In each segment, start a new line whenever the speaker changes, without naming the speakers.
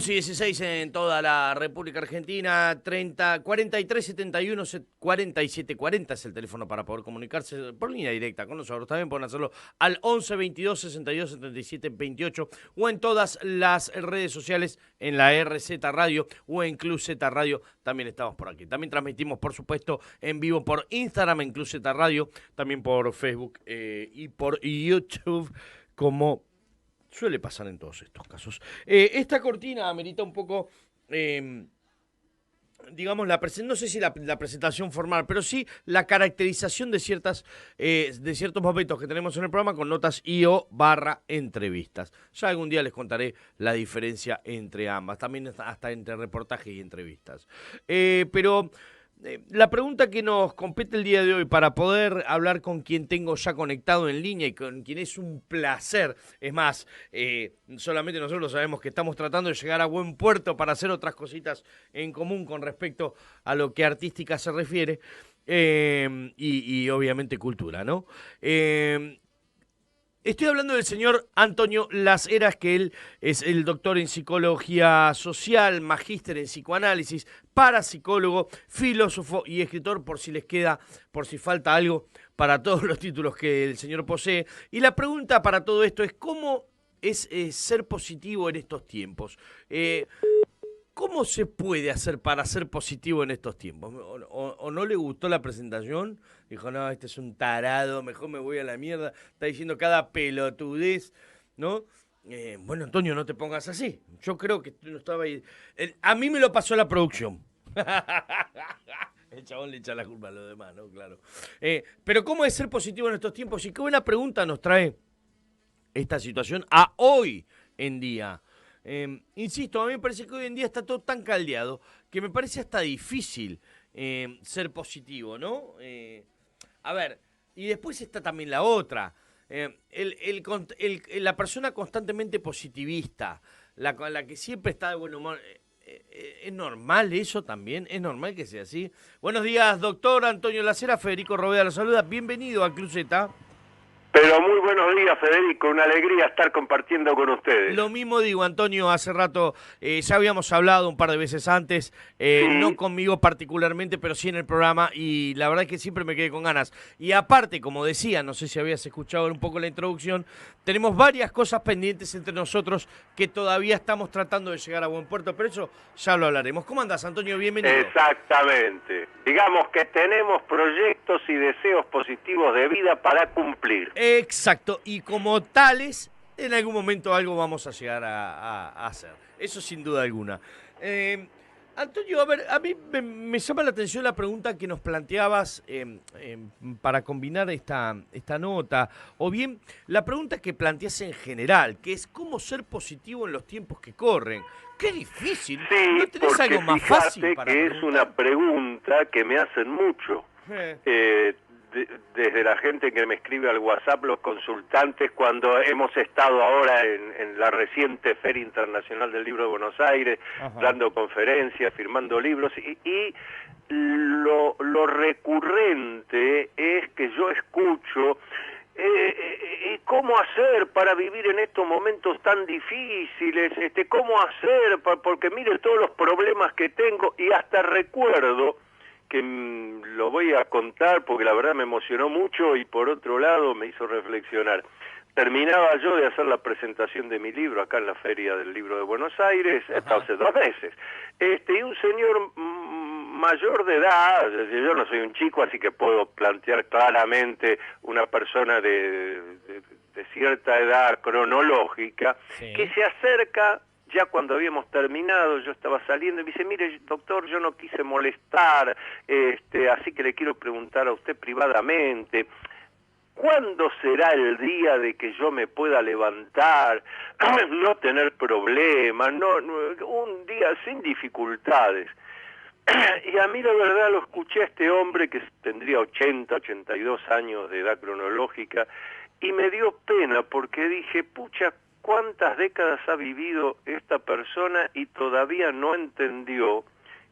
11:16 en toda la República Argentina, 4371 4740 es el teléfono para poder comunicarse por línea directa con nosotros. También pueden hacerlo al 11 22 62 77 28 o en todas las redes sociales, en la RZ Radio o en Club Z Radio. También estamos por aquí. También transmitimos, por supuesto, en vivo por Instagram en Club Z Radio, también por Facebook y por YouTube, como suele pasar en todos estos casos. Esta cortina amerita un poco, digamos, no sé si la presentación formal, pero sí la caracterización de ciertos momentos que tenemos en el programa con notas /entrevistas. Ya algún día les contaré la diferencia entre ambas, también hasta entre reportajes y entrevistas. Pero la pregunta que nos compete el día de hoy, para poder hablar con quien tengo ya conectado en línea y con quien es un placer, es más, solamente nosotros sabemos que estamos tratando de llegar a buen puerto para hacer otras cositas en común con respecto a lo que artística se refiere, y obviamente cultura, ¿no? Estoy hablando del señor Antonio Las Heras, que él es el doctor en psicología social, magíster en psicoanálisis, parapsicólogo, filósofo y escritor, por si falta algo para todos los títulos que el señor posee. Y la pregunta para todo esto es: ¿cómo es ser positivo en estos tiempos? ¿Cómo se puede hacer para ser positivo en estos tiempos? ¿O no le gustó la presentación? Dijo, no, este es un tarado, mejor me voy a la mierda. Está diciendo cada pelotudez, ¿no? Bueno, Antonio, no te pongas así. Yo creo que no estaba ahí. A mí me lo pasó la producción. El chabón le echa la culpa a los demás, ¿no? Claro. Pero ¿cómo es ser positivo en estos tiempos? Y qué buena pregunta nos trae esta situación a hoy en día. Insisto, a mí me parece que hoy en día está todo tan caldeado que me parece hasta difícil ser positivo, ¿no? A ver, y después está también la otra, la persona constantemente positivista, la que siempre está de buen humor. ¿Es normal eso también? ¿Es normal que sea así? Buenos días, doctor Antonio Las Heras. Federico Roveda lo saluda. Bienvenido a Club Z.
Pero muy buenos días, Federico, una alegría estar compartiendo con ustedes.
Lo mismo digo, Antonio, hace rato ya habíamos hablado un par de veces antes,
Sí.
no conmigo particularmente, pero sí en el programa, y la verdad es que siempre me quedé con ganas. Y aparte, como decía, no sé si habías escuchado un poco la introducción, tenemos varias cosas pendientes entre nosotros que todavía estamos tratando de llegar a buen puerto, pero eso ya lo hablaremos. ¿Cómo andás, Antonio? Bienvenido.
Exactamente. Digamos que tenemos proyectos y deseos positivos de vida para cumplir.
Exacto, y como tales, en algún momento algo vamos a llegar a hacer. Eso sin duda alguna. Antonio, a ver, a mí me llama la atención la pregunta que nos planteabas para combinar esta nota, o bien la pregunta que planteas en general, que es cómo ser positivo en los tiempos que corren. ¡Qué difícil!
Sí,
¿No tenés
porque
algo más fácil para
que
preguntar?
es una pregunta que me hacen mucho. Desde la gente que me escribe al WhatsApp, los consultantes, cuando hemos estado ahora en la reciente Feria Internacional del Libro de Buenos Aires, dando conferencias, firmando libros, y lo recurrente es que yo escucho cómo hacer para vivir en estos momentos tan difíciles, cómo hacer, porque mire todos los problemas que tengo, y hasta recuerdo que lo voy a contar porque la verdad me emocionó mucho y por otro lado me hizo reflexionar. Terminaba yo de hacer la presentación de mi libro acá en la Feria del Libro de Buenos Aires, hace 2 meses, y un señor mayor de edad, yo no soy un chico, así que puedo plantear claramente una persona de cierta edad cronológica, sí, que se acerca. Ya cuando habíamos terminado, yo estaba saliendo y me dice, mire, doctor, yo no quise molestar, así que le quiero preguntar a usted privadamente, ¿cuándo será el día de que yo me pueda levantar, no tener problemas, un día sin dificultades? Y a mí la verdad lo escuché a este hombre que tendría 80, 82 años de edad cronológica, y me dio pena porque dije, pucha, ¿cuántas décadas ha vivido esta persona y todavía no entendió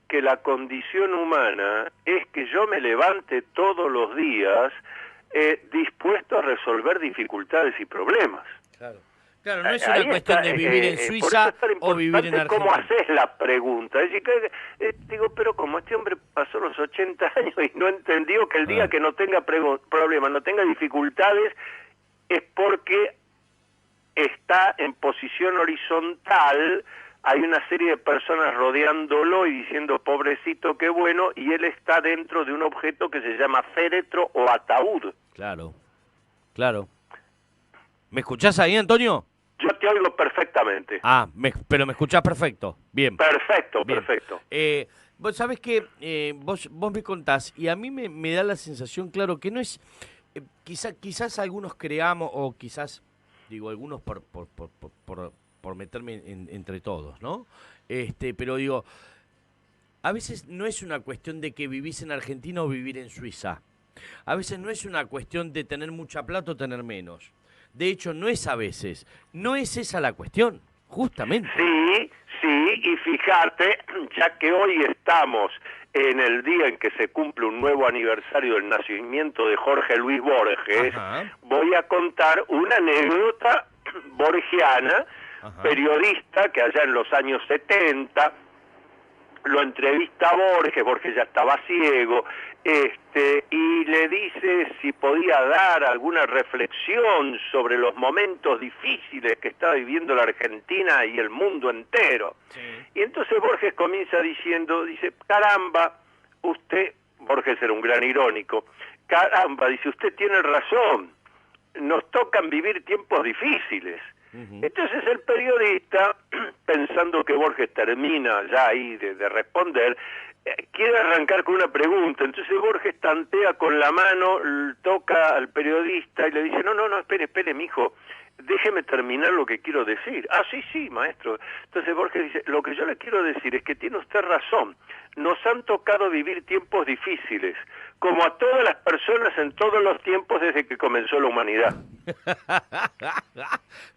que la condición humana es que yo me levante todos los días dispuesto a resolver dificultades y problemas?
Claro. Claro, no es una cuestión de vivir en Suiza o vivir en Argentina.
¿Cómo haces la pregunta? Es decir, digo, pero como este hombre pasó los 80 años y no entendió que el día que no tenga problemas, no tenga dificultades, es porque está en posición horizontal, hay una serie de personas rodeándolo y diciendo, pobrecito, qué bueno, y él está dentro de un objeto que se llama féretro o ataúd.
Claro, claro. ¿Me escuchás ahí, Antonio?
Yo te oigo perfectamente.
Pero me escuchás perfecto. Bien.
Perfecto,
Bien.
perfecto.
Vos sabés que vos me contás, y a mí me da la sensación, claro, que no es... quizás algunos creamos, o quizás, digo, algunos por meterme entre todos, ¿no? Pero digo, a veces no es una cuestión de que vivís en Argentina o vivir en Suiza. A veces no es una cuestión de tener mucha plata o tener menos. De hecho, no es a veces. No es esa la cuestión, justamente.
Sí, y fíjate, ya que hoy estamos en el día en que se cumple un nuevo aniversario del nacimiento de Jorge Luis Borges, voy a contar una anécdota borgiana, periodista que allá en los años 70 lo entrevista a Borges ya estaba ciego, y le dice si podía dar alguna reflexión sobre los momentos difíciles que está viviendo la Argentina y el mundo entero. Sí. Y entonces Borges comienza dice, caramba, Borges era un gran irónico, caramba, dice, usted tiene razón, nos tocan vivir tiempos difíciles. Entonces el periodista, pensando que Borges termina ya ahí de responder, quiere arrancar con una pregunta. Entonces Borges tantea con la mano, toca al periodista y le dice, no, espere, mijo, déjeme terminar lo que quiero decir. Sí, maestro. Entonces Borges dice, lo que yo le quiero decir es que tiene usted razón, nos han tocado vivir tiempos difíciles, como a todas las personas en todos los tiempos desde que comenzó la humanidad.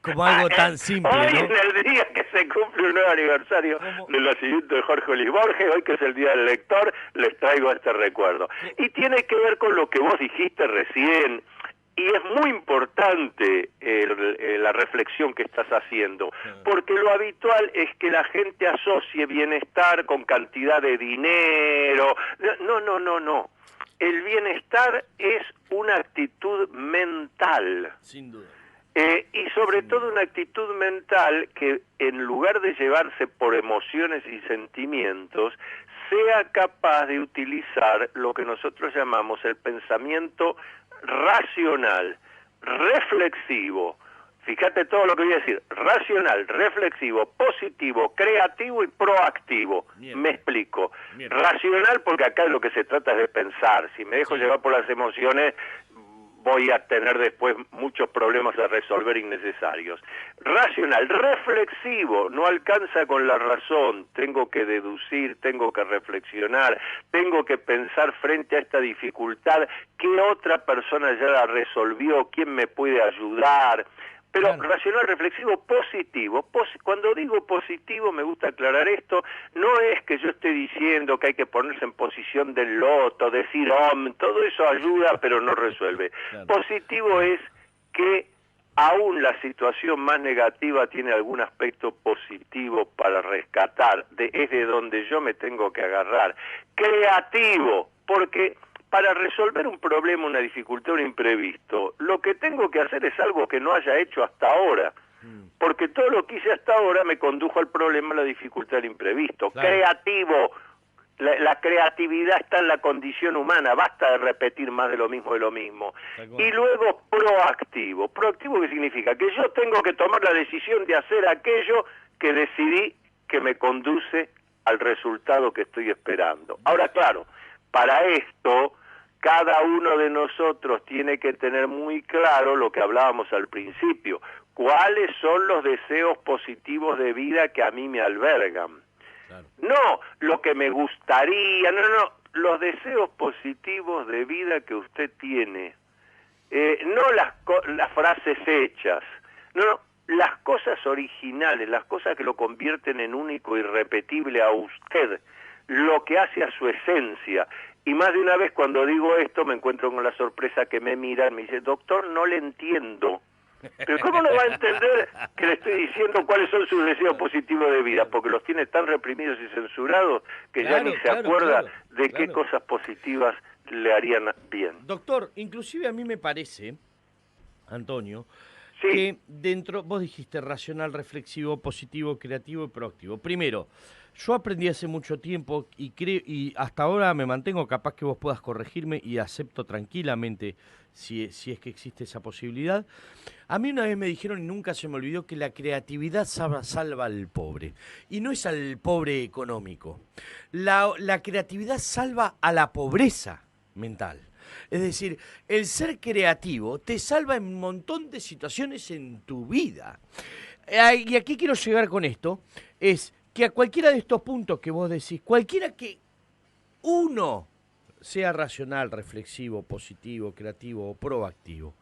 Como algo tan simple,
hoy,
¿no?
En el día que se cumple un nuevo aniversario del nacimiento de Jorge Luis Borges, hoy que es el Día del Lector, les traigo este recuerdo. Y tiene que ver con lo que vos dijiste recién, y es muy importante la reflexión que estás haciendo, porque lo habitual es que la gente asocie bienestar con cantidad de dinero. No. El bienestar es una actitud mental.
Sin duda.
Y sobre todo una actitud mental que en lugar de llevarse por emociones y sentimientos, sea capaz de utilizar lo que nosotros llamamos el pensamiento racional, reflexivo. Fíjate todo lo que voy a decir: racional, reflexivo, positivo, creativo y proactivo. Me explico. Racional porque acá lo que se trata es de pensar. Si me dejo llevar por las emociones, voy a tener después muchos problemas a resolver innecesarios. Racional, reflexivo, no alcanza con la razón, tengo que deducir, tengo que reflexionar, tengo que pensar frente a esta dificultad, ¿qué otra persona ya la resolvió? ¿Quién me puede ayudar? Pero claro. Racional, reflexivo, positivo. Cuando digo positivo, me gusta aclarar esto, no es que yo esté diciendo que hay que ponerse en posición del loto, decir todo eso ayuda pero no resuelve. Claro. Positivo es que aún la situación más negativa tiene algún aspecto positivo para rescatar, es de donde yo me tengo que agarrar. Creativo, porque para resolver un problema, una dificultad, un imprevisto, lo que tengo que hacer es algo que no haya hecho hasta ahora, porque todo lo que hice hasta ahora me condujo al problema, la dificultad, el imprevisto. Claro. Creativo, la creatividad está en la condición humana, basta de repetir más de lo mismo. Y luego proactivo. ¿Proactivo qué significa? Que yo tengo que tomar la decisión de hacer aquello que decidí que me conduce al resultado que estoy esperando. Ahora, claro, para esto cada uno de nosotros tiene que tener muy claro lo que hablábamos al principio, cuáles son los deseos positivos de vida que a mí me albergan. Claro. No lo que me gustaría, no, los deseos positivos de vida que usted tiene, no las frases hechas, no, las cosas originales, las cosas que lo convierten en único, irrepetible a usted, lo que hace a su esencia. Y más de una vez cuando digo esto me encuentro con la sorpresa que me miran, me dice, doctor, no le entiendo. Pero ¿cómo no va a entender que le estoy diciendo cuáles son sus deseos positivos de vida? Porque los tiene tan reprimidos y censurados que ya ni se acuerda de qué cosas positivas le harían bien.
Doctor, inclusive a mí me parece, Antonio,
Sí.
que dentro, vos dijiste racional, reflexivo, positivo, creativo y proactivo. Primero, yo aprendí hace mucho tiempo y hasta ahora me mantengo, capaz que vos puedas corregirme y acepto tranquilamente si es que existe esa posibilidad. A mí una vez me dijeron y nunca se me olvidó que la creatividad salva al pobre. Y no es al pobre económico. La creatividad salva a la pobreza mental. Es decir, el ser creativo te salva en un montón de situaciones en tu vida. Y aquí quiero llegar con esto, es que a cualquiera de estos puntos que vos decís, cualquiera que uno sea racional, reflexivo, positivo, creativo o proactivo,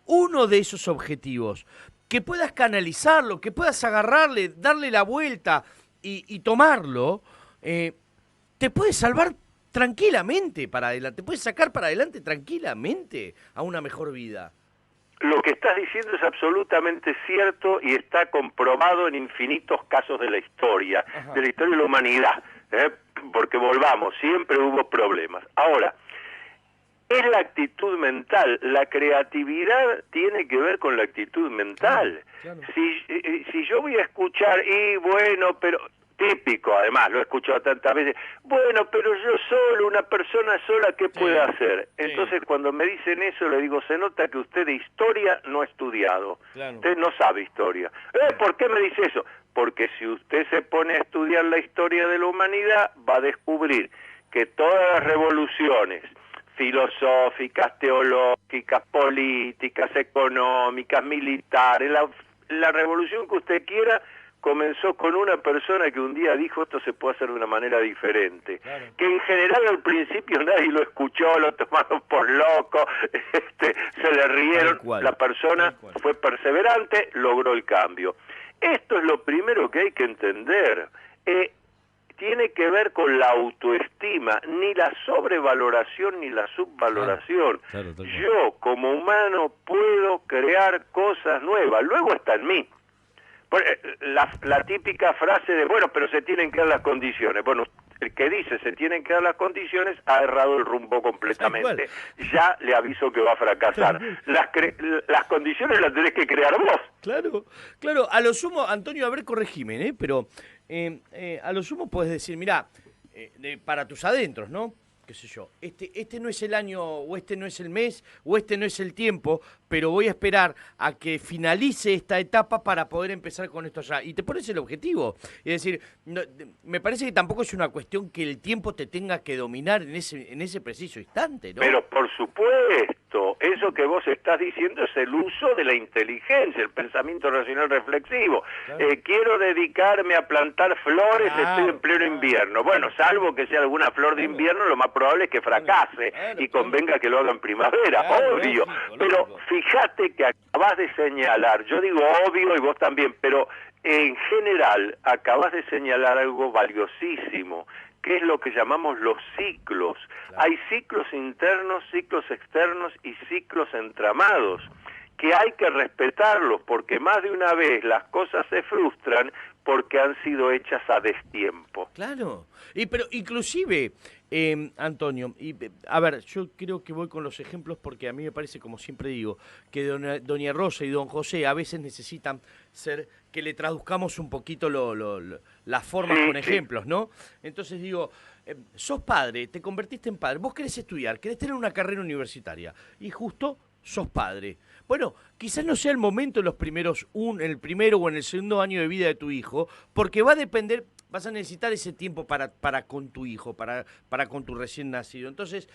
uno de esos objetivos, que puedas canalizarlo, que puedas agarrarle, darle la vuelta y tomarlo, te puede salvar tranquilamente para adelante, te puede sacar para adelante tranquilamente a una mejor vida.
Lo que estás diciendo es absolutamente cierto y está comprobado en infinitos casos de la historia de la humanidad, porque volvamos, siempre hubo problemas. Ahora, es la actitud mental, la creatividad tiene que ver con la actitud mental.
Claro.
Si yo voy a escuchar, y bueno, pero... típico, además, lo he escuchado tantas veces, bueno, pero yo solo, una persona sola, ¿qué puede hacer? Entonces, cuando me dicen eso, le digo, se nota que usted de historia no ha estudiado, usted no sabe historia. ¿Por qué me dice eso? Porque si usted se pone a estudiar la historia de la humanidad, va a descubrir que todas las revoluciones filosóficas, teológicas, políticas, económicas, militares, la revolución que usted quiera, comenzó con una persona que un día dijo esto se puede hacer de una manera diferente, que en general al principio nadie lo escuchó, lo tomaron por loco, se le rieron, la persona fue perseverante, logró el cambio. Esto es lo primero que hay que entender. Tiene que ver con la autoestima, ni la sobrevaloración ni la subvaloración. Yo como humano puedo crear cosas nuevas, luego está en mí. La típica frase de, bueno, pero se tienen que dar las condiciones. Bueno, el que dice se tienen que dar las condiciones ha errado el rumbo completamente. Ya le aviso que va a fracasar. Las condiciones las tenés que crear vos.
Claro. A lo sumo, Antonio, a ver, corregime, pero a lo sumo puedes decir, mirá, para tus adentros, ¿no? Qué sé yo, este no es el año, o este no es el mes, o este no es el tiempo, pero voy a esperar a que finalice esta etapa para poder empezar con esto ya. Y te pones el objetivo. Es decir, no, me parece que tampoco es una cuestión que el tiempo te tenga que dominar en ese preciso instante, ¿no?
Pero por supuesto, eso que vos estás diciendo es el uso de la inteligencia, el pensamiento racional reflexivo. Quiero dedicarme a plantar flores, estoy en pleno invierno. Bueno, salvo que sea alguna flor de invierno, lo más probable es que fracase y convenga que lo haga en primavera, obvio. Pero fíjate que acabas de señalar, yo digo obvio y vos también, pero en general acabas de señalar algo valiosísimo, que es lo que llamamos los ciclos. Hay ciclos internos, ciclos externos y ciclos entramados, que hay que respetarlos, porque más de una vez las cosas se frustran porque han sido hechas a destiempo.
Claro, pero inclusive, Antonio, a ver, yo creo que voy con los ejemplos porque a mí me parece, como siempre digo, que doña Rosa y don José a veces necesitan que le traduzcamos un poquito las formas con ejemplos, ¿no? Entonces digo, sos padre, te convertiste en padre, vos querés estudiar, querés tener una carrera universitaria y justo sos padre. Bueno, quizás no sea el momento en los en el primero o en el segundo año de vida de tu hijo, porque va a depender, vas a necesitar ese tiempo para con tu hijo, para con tu recién nacido. Entonces,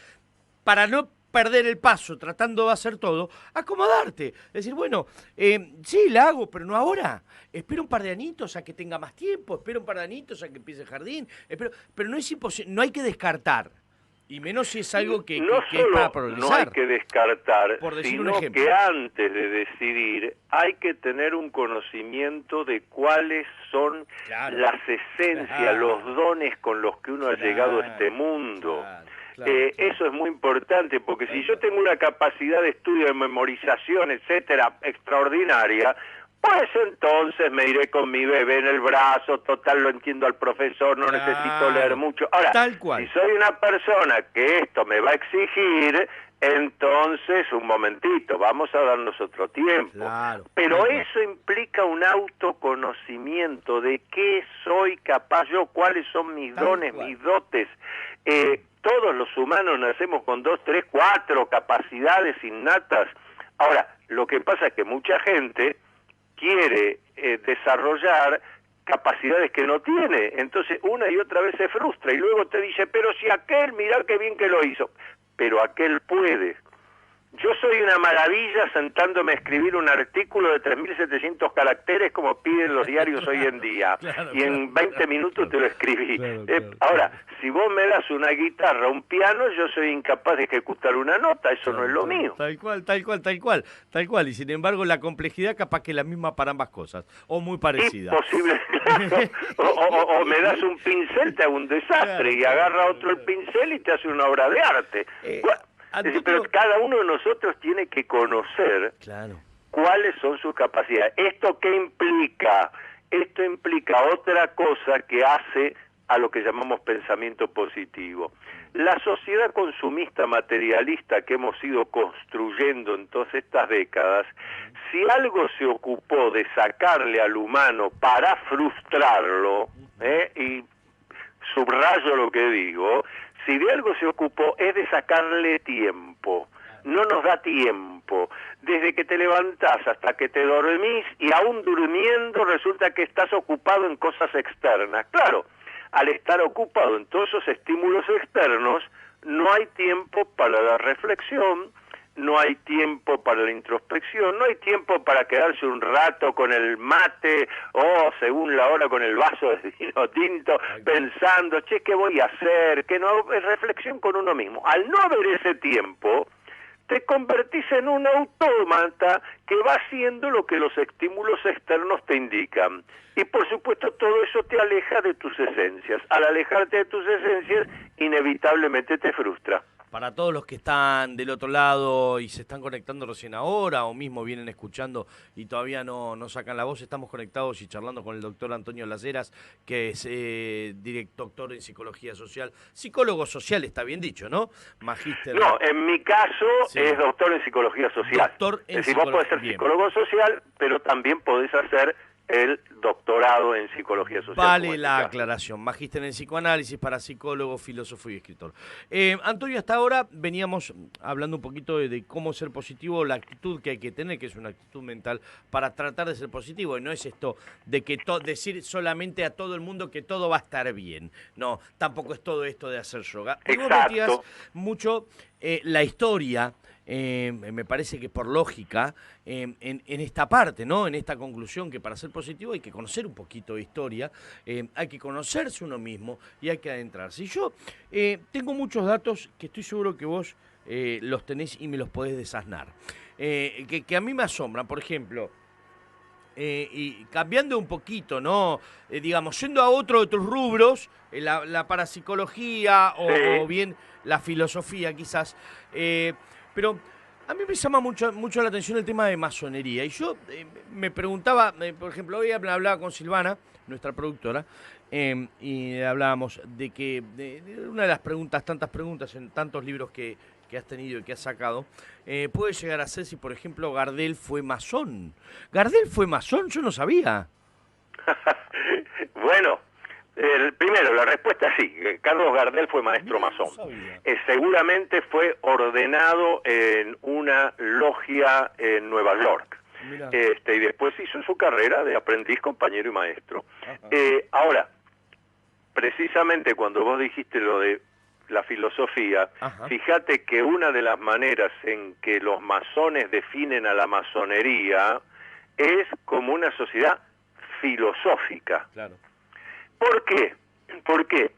para no perder el paso tratando de hacer todo, acomodarte. Decir, bueno, sí, la hago, pero no ahora. Espero un par de añitos a que tenga más tiempo, espero un par de añitos a que empiece el jardín, pero no es imposible, no hay que descartar. Y menos si es algo que es para progresar.
No hay que descartar,
sino
que antes de decidir hay que tener un conocimiento de cuáles son las esencias, los dones con los que uno ha llegado a este mundo.
Claro.
Eso es muy importante, porque si yo tengo una capacidad de estudio, de memorización, etcétera, extraordinaria, pues entonces me iré con mi bebé en el brazo, total lo entiendo al profesor, no necesito leer mucho. Ahora,
tal cual.
si soy una persona que esto me va a exigir, entonces, un momentito, vamos a darnos otro tiempo.
Claro,
pero eso implica un autoconocimiento de qué soy capaz yo, cuáles son mis dones, mis dotes. Todos los humanos nacemos con 2, 3, 4 capacidades innatas. Ahora, lo que pasa es que mucha gente quiere desarrollar capacidades que no tiene, entonces una y otra vez se frustra y luego te dice, pero si aquel, mirá qué bien que lo hizo, pero aquel puede. Yo soy una maravilla sentándome a escribir un artículo de 3.700 caracteres como piden los diarios hoy en día, y en 20 minutos te lo escribí. Ahora, si vos me das una guitarra, un piano, yo soy incapaz de ejecutar una nota, eso no es lo mío.
Tal cual, y sin embargo la complejidad capaz que es la misma para ambas cosas, o muy parecida.
Imposible, claro. o me das un pincel, te hago un desastre, y agarra otro el pincel y te hace una obra de arte. Pero cada uno de nosotros tiene que conocer cuáles son sus capacidades. ¿Esto qué implica? Esto implica otra cosa que hace a lo que llamamos pensamiento positivo. La sociedad consumista materialista que hemos ido construyendo en todas estas décadas, si algo se ocupó de sacarle al humano para frustrarlo, y subrayo lo que digo, si de algo se ocupó es de sacarle tiempo. No nos da tiempo. Desde que te levantás hasta que te dormís, y aún durmiendo resulta que estás ocupado en cosas externas. Claro, al estar ocupado en todos esos estímulos externos, no hay tiempo para la reflexión, no hay tiempo para la introspección, no hay tiempo para quedarse un rato con el mate o según la hora con el vaso de vino tinto pensando, che, ¿qué voy a hacer? Que no es reflexión con uno mismo. Al no haber ese tiempo, te convertís en un autómata que va haciendo lo que los estímulos externos te indican. Y por supuesto todo eso te aleja de tus esencias. Al alejarte de tus esencias, inevitablemente te frustra.
Para todos los que están del otro lado y se están conectando recién ahora o mismo vienen escuchando y todavía no sacan la voz, estamos conectados y charlando con el doctor Antonio Las Heras, que es doctor en psicología social, psicólogo social, está bien dicho, ¿no? Magíster.
No, en mi caso es doctor en psicología social.
Doctor en
es decir, vos podés ser psicólogo social, pero también podés hacer el doctorado en psicología social.
Vale la aclaración, magíster en psicoanálisis para psicólogo, filósofo y escritor. Antonio, hasta ahora veníamos hablando un poquito de cómo ser positivo, la actitud que hay que tener, que es una actitud mental para tratar de ser positivo, y no es esto de que decir solamente a todo el mundo que todo va a estar bien. No, tampoco es todo esto de hacer yoga. Vos metías mucho la historia, me parece que por lógica, en esta parte, ¿no? En esta conclusión que para ser positivo hay que conocer un poquito de historia, hay que conocerse uno mismo y hay que adentrarse. Y yo tengo muchos datos que estoy seguro que vos los tenés y me los podés desasnar, que a mí me asombran. Por ejemplo, y cambiando un poquito, ¿no? Digamos, yendo a otro de tus rubros, la parapsicología o bien la filosofía quizás, pero a mí me llama mucho la atención el tema de masonería. Y yo me preguntaba, por ejemplo, hoy hablaba con Silvana, nuestra productora, y hablábamos de que de una de las preguntas, tantas preguntas en tantos libros que has tenido y que has sacado, puede llegar a ser si, por ejemplo, Gardel fue masón. ¿Gardel fue masón? Yo no sabía.
Bueno, primero, la respuesta es sí. Carlos Gardel fue maestro masón. Seguramente fue ordenado en una logia en Nueva York. Y después hizo su carrera de aprendiz, compañero y maestro. Ahora, precisamente cuando vos dijiste lo de la filosofía, fíjate que una de las maneras en que los masones definen a la masonería es como una sociedad filosófica.
Claro.
¿Por qué? ¿Por qué?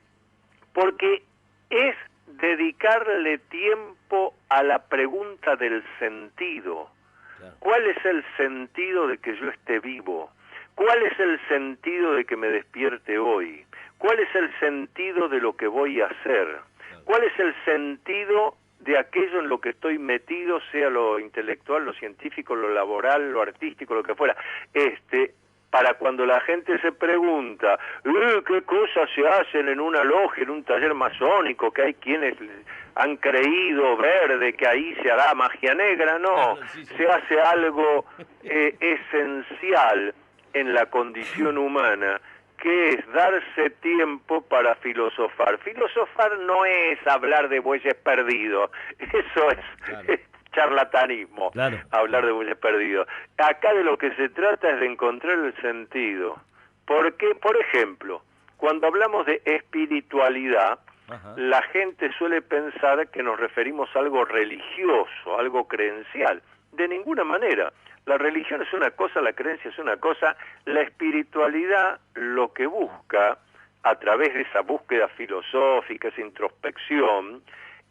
Porque es dedicarle tiempo a la pregunta del sentido. Claro. ¿Cuál es el sentido de que yo esté vivo? ¿Cuál es el sentido de que me despierte hoy? ¿Cuál es el sentido de lo que voy a hacer? ¿Cuál es el sentido de aquello en lo que estoy metido, sea lo intelectual, lo científico, lo laboral, lo artístico, lo que fuera? Para cuando la gente se pregunta, ¿qué cosas se hacen en una logia, en un taller masónico, que hay quienes han creído ver de que ahí se hará magia negra? No, se hace algo esencial en la condición humana, que es darse tiempo para filosofar. Filosofar no es hablar de bueyes perdidos, eso es charlatanismo, hablar de bueyes perdidos. Acá de lo que se trata es de encontrar el sentido. Porque, por ejemplo, cuando hablamos de espiritualidad, la gente suele pensar que nos referimos a algo religioso, algo creencial. De ninguna manera. La religión es una cosa, la creencia es una cosa. La espiritualidad lo que busca, a través de esa búsqueda filosófica, esa introspección,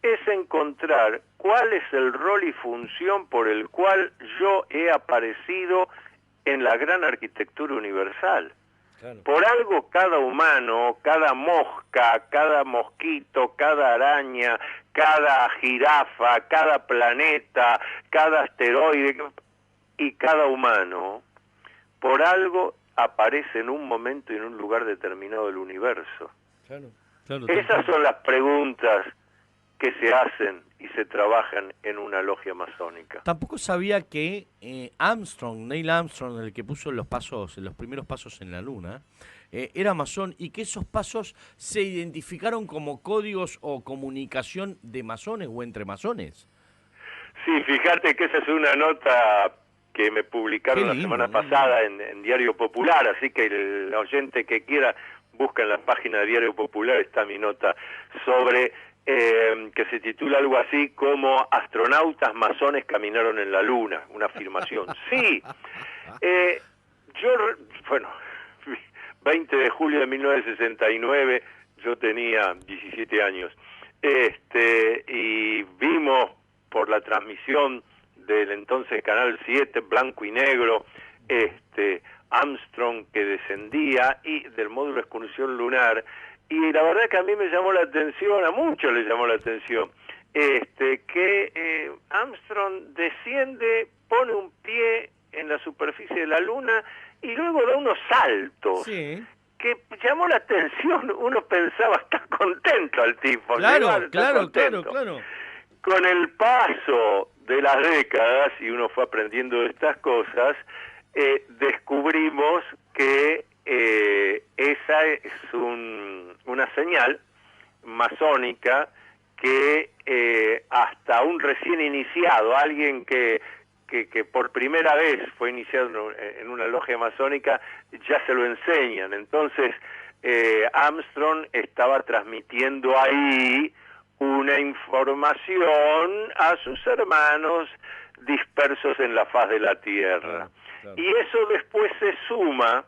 es encontrar cuál es el rol y función por el cual yo he aparecido en la gran arquitectura universal. Claro. Por algo cada humano, cada mosca, cada mosquito, cada araña, cada jirafa, cada planeta, cada asteroide y cada humano, por algo aparece en un momento y en un lugar determinado del universo. Claro, esas son las preguntas que se hacen y se trabajan en una logia masónica.
Tampoco sabía que Neil Armstrong, el que puso los primeros pasos en la Luna, era masón, y que esos pasos se identificaron como códigos o comunicación de masones o entre masones.
Sí, fíjate que esa es una nota que me publicaron la semana pasada en Diario Popular, así que el oyente que quiera busca en la página de Diario Popular, está mi nota sobre que se titula algo así como astronautas masones caminaron en la Luna, una afirmación. Sí, bueno, 20 de julio de 1969, yo tenía 17 años, y vimos por la transmisión del entonces Canal 7, blanco y negro, Armstrong que descendía y del módulo de excursión lunar, y la verdad que a mí me llamó la atención, a muchos les llamó la atención, que Armstrong desciende, pone un pie en la superficie de la Luna y luego da unos saltos.
Sí.
Que llamó la atención, uno pensaba, está contento al tipo.
Claro.
Con el paso de las décadas, y uno fue aprendiendo de estas cosas, descubrimos que esa es una señal masónica que hasta un recién iniciado, alguien que por primera vez fue iniciado en una logia masónica, ya se lo enseñan. Entonces, Armstrong estaba transmitiendo ahí una información a sus hermanos dispersos en la faz de la Tierra. Claro. Y eso después se suma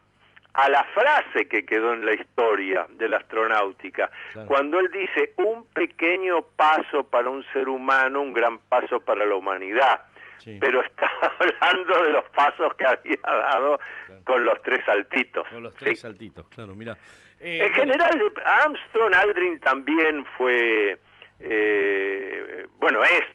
a la frase que quedó en la historia de la astronáutica, cuando él dice, un pequeño paso para un ser humano, un gran paso para la humanidad. Sí. Pero está hablando de los pasos que había dado con los 3 saltitos.
Con los 3 saltitos, claro, mira.
En general, Armstrong, Aldrin también fue...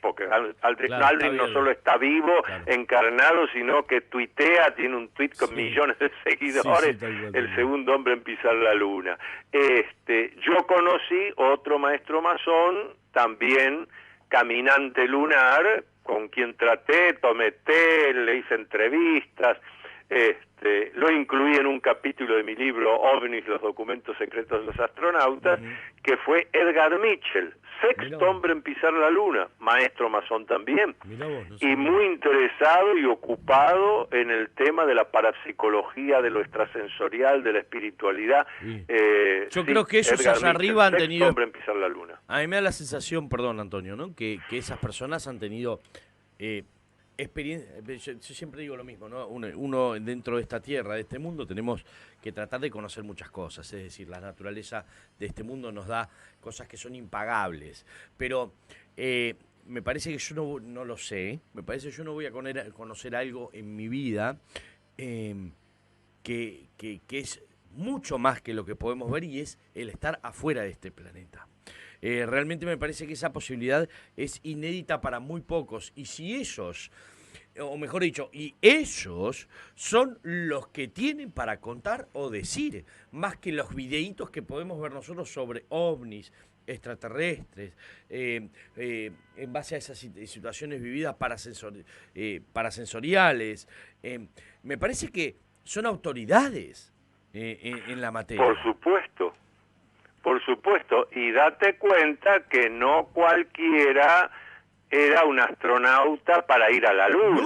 porque Aldrin no solo está vivo, encarnado, sino que tuitea, tiene un tuit con millones de seguidores, el segundo hombre en pisar la Luna. Yo conocí otro maestro masón, también caminante lunar, con quien traté, tomé té, le hice entrevistas, lo incluí en un capítulo de mi libro OVNIs, los documentos secretos de los astronautas, que fue Edgar Mitchell, sexto hombre en pisar la Luna, maestro masón también, y muy interesado y ocupado en el tema de la parapsicología, de lo extrasensorial, de la espiritualidad.
Yo creo que esos
Edgar
allá arriba han
Mitchell,
tenido...
hombre en pisar la Luna.
A mí me da la sensación, perdón Antonio, ¿no? que esas personas han tenido... experiencia. Yo siempre digo lo mismo, ¿no? Uno dentro de esta tierra, de este mundo, tenemos que tratar de conocer muchas cosas, es decir, la naturaleza de este mundo nos da cosas que son impagables, pero me parece que yo no lo sé, me parece que yo no voy a conocer algo en mi vida que es mucho más que lo que podemos ver, y es el estar afuera de este planeta. Realmente me parece que esa posibilidad es inédita para muy pocos. Y si ellos, o mejor dicho, y ellos son los que tienen para contar o decir, más que los videitos que podemos ver nosotros sobre ovnis, extraterrestres, en base a esas situaciones vividas parasensoriales. Me parece que son autoridades en la materia.
Por supuesto, y date cuenta que no cualquiera era un astronauta para ir a la Luna.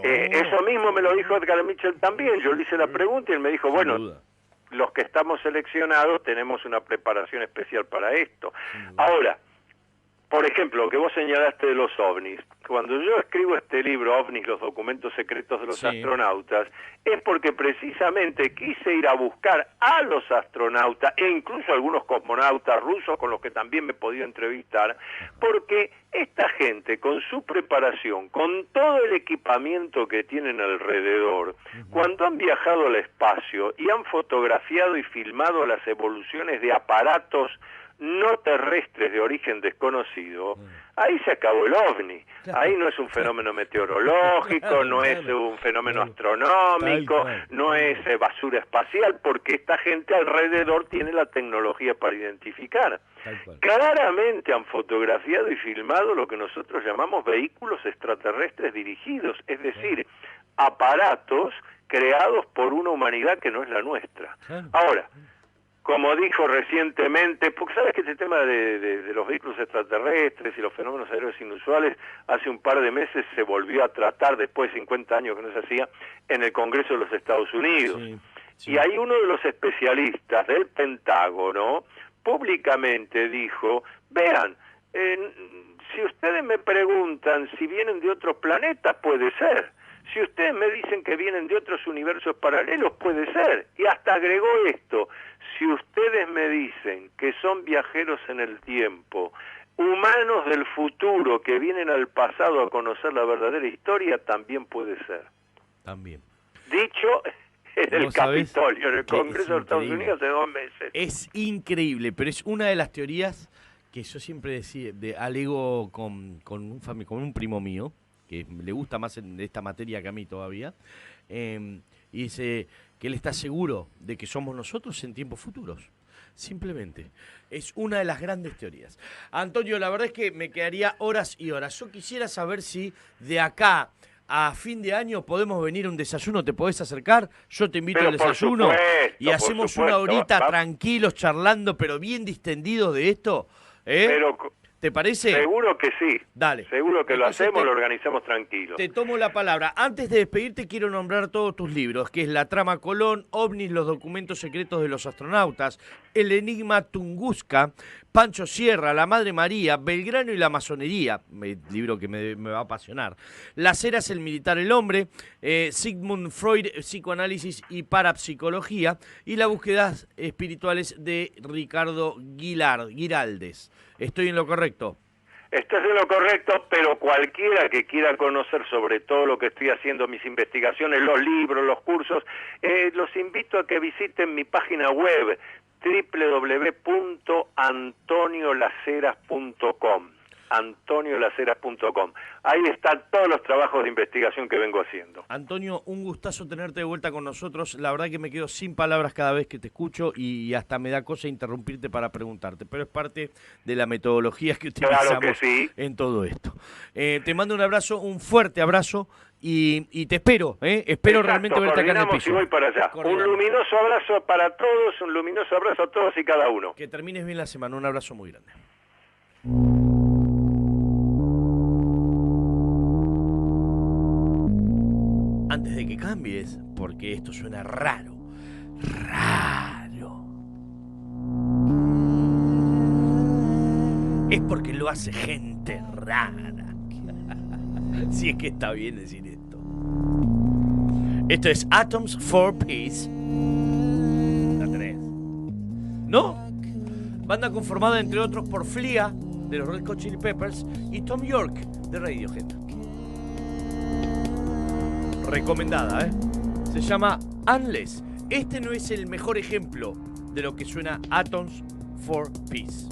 Eso mismo me lo dijo Edgar Mitchell también. Yo le hice la pregunta y él me dijo, bueno, los que estamos seleccionados tenemos una preparación especial para esto. Ahora, por ejemplo, lo que vos señalaste de los ovnis. Cuando yo escribo este libro, OVNIs, los documentos secretos de los astronautas, es porque precisamente quise ir a buscar a los astronautas e incluso algunos cosmonautas rusos con los que también me he podido entrevistar, porque esta gente con su preparación, con todo el equipamiento que tienen alrededor, cuando han viajado al espacio y han fotografiado y filmado las evoluciones de aparatos no terrestres de origen desconocido, ahí se acabó el ovni. Ahí no es un fenómeno meteorológico, no es un fenómeno astronómico, no es basura espacial, porque esta gente alrededor tiene la tecnología para identificar. Claramente han fotografiado y filmado lo que nosotros llamamos vehículos extraterrestres dirigidos, es decir, aparatos creados por una humanidad que no es la nuestra. Ahora, como dijo recientemente, porque sabes que este tema de los vehículos extraterrestres y los fenómenos aéreos inusuales hace un par de meses se volvió a tratar, después de 50 años que no se hacía, en el Congreso de los Estados Unidos. Y ahí uno de los especialistas del Pentágono públicamente dijo, vean, si ustedes me preguntan si vienen de otros planetas, puede ser. Si ustedes me dicen que vienen de otros universos paralelos, puede ser. Y hasta agregó esto, si ustedes me dicen que son viajeros en el tiempo, humanos del futuro que vienen al pasado a conocer la verdadera historia, también puede ser.
También.
Dicho en el Capitolio, en el Congreso de Estados Unidos hace 2 meses.
Es increíble, pero es una de las teorías que yo siempre decía, alego con un primo mío, que le gusta más en esta materia que a mí todavía, y dice que él está seguro de que somos nosotros en tiempos futuros. Simplemente. Es una de las grandes teorías. Antonio, la verdad es que me quedaría horas y horas. Yo quisiera saber si de acá a fin de año podemos venir a un desayuno, ¿te podés acercar? Yo te invito al desayuno y hacemos una horita tranquilos, charlando, pero bien distendidos de esto. ¿Te parece?
Seguro que sí.
Dale.
Seguro que lo hacemos, lo organizamos tranquilo.
Te tomo la palabra. Antes de despedirte, quiero nombrar todos tus libros, que es La Trama Colón, OVNIs, los documentos secretos de los astronautas, El Enigma Tunguska, Pancho Sierra, La Madre María, Belgrano y la Masonería, libro que me va a apasionar, Las Eras, el militar, el hombre, Sigmund Freud, psicoanálisis y parapsicología, y Las búsquedas espirituales de Ricardo Giraldes. ¿Estoy en lo correcto?
Estás en lo correcto, pero cualquiera que quiera conocer sobre todo lo que estoy haciendo, mis investigaciones, los libros, los cursos, los invito a que visiten mi página web www.antoniolaceras.com. antoniolaceras.com. Ahí están todos los trabajos de investigación que vengo haciendo.
Antonio, un gustazo tenerte de vuelta con nosotros. La verdad que me quedo sin palabras cada vez que te escucho y hasta me da cosa interrumpirte para preguntarte, pero es parte de la metodología que utilizamos en todo esto. Te mando un abrazo, un fuerte abrazo y te espero, espero realmente verte acá en el piso.
Y voy para allá. Un luminoso abrazo para todos, un luminoso abrazo a todos y cada uno.
Que termines bien la semana, un abrazo muy grande. Antes de que cambies, porque esto suena raro, es porque lo hace gente rara. Si es que está bien decir esto. Esto es Atoms for Peace. La tenés. ¿No? Banda conformada entre otros por Flea, de los Red Hot Chili Peppers, y Tom York, de Radiohead. Recomendada, Se llama Unless. Este no es el mejor ejemplo de lo que suena Atoms for Peace.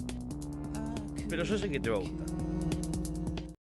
pero yo sé que te va a gustar.